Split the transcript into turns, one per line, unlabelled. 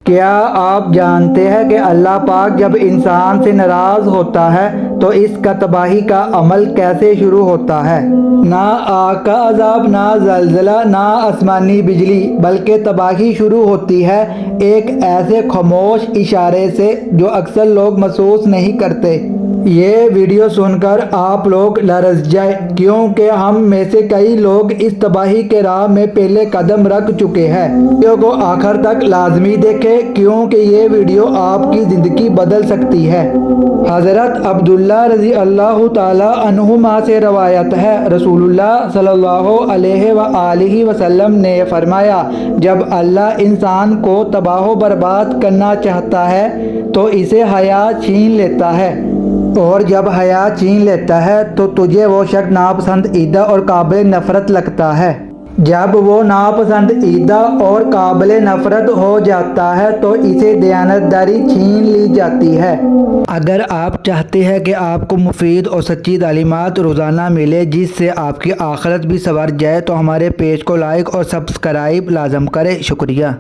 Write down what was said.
کیا آپ جانتے ہیں کہ اللہ پاک جب انسان سے ناراض ہوتا ہے تو اس کا تباہی کا عمل کیسے شروع ہوتا ہے؟ نہ آگ کا عذاب، نہ زلزلہ، نہ آسمانی بجلی، بلکہ تباہی شروع ہوتی ہے ایک ایسے خاموش اشارے سے جو اکثر لوگ محسوس نہیں کرتے۔ یہ ویڈیو سن کر آپ لوگ لرز جائیں، کیونکہ ہم میں سے کئی لوگ اس تباہی کے راہ میں پہلے قدم رکھ چکے ہیں۔ ویڈیو کو آخر تک لازمی دیکھیں، کیونکہ یہ ویڈیو آپ کی زندگی بدل سکتی ہے۔ حضرت عبداللہ رضی اللہ تعالیٰ عنہما سے روایت ہے، رسول اللہ صلی اللہ علیہ وآلہ وسلم نے فرمایا، جب اللہ انسان کو تباہ و برباد کرنا چاہتا ہے تو اسے حیات چھین لیتا ہے، اور جب حیات چھین لیتا ہے تو تجھے وہ شخص ناپسندیدہ اور قابل نفرت لگتا ہے۔ جب وہ ناپسندیدہ اور قابل نفرت ہو جاتا ہے تو اسے دیانتداری چھین لی جاتی ہے۔ اگر آپ چاہتے ہیں کہ آپ کو مفید اور سچی تعلیمات روزانہ ملے جس سے آپ کی آخرت بھی سنور جائے تو ہمارے پیج کو لائک اور سبسکرائب لازم کریں۔ شکریہ۔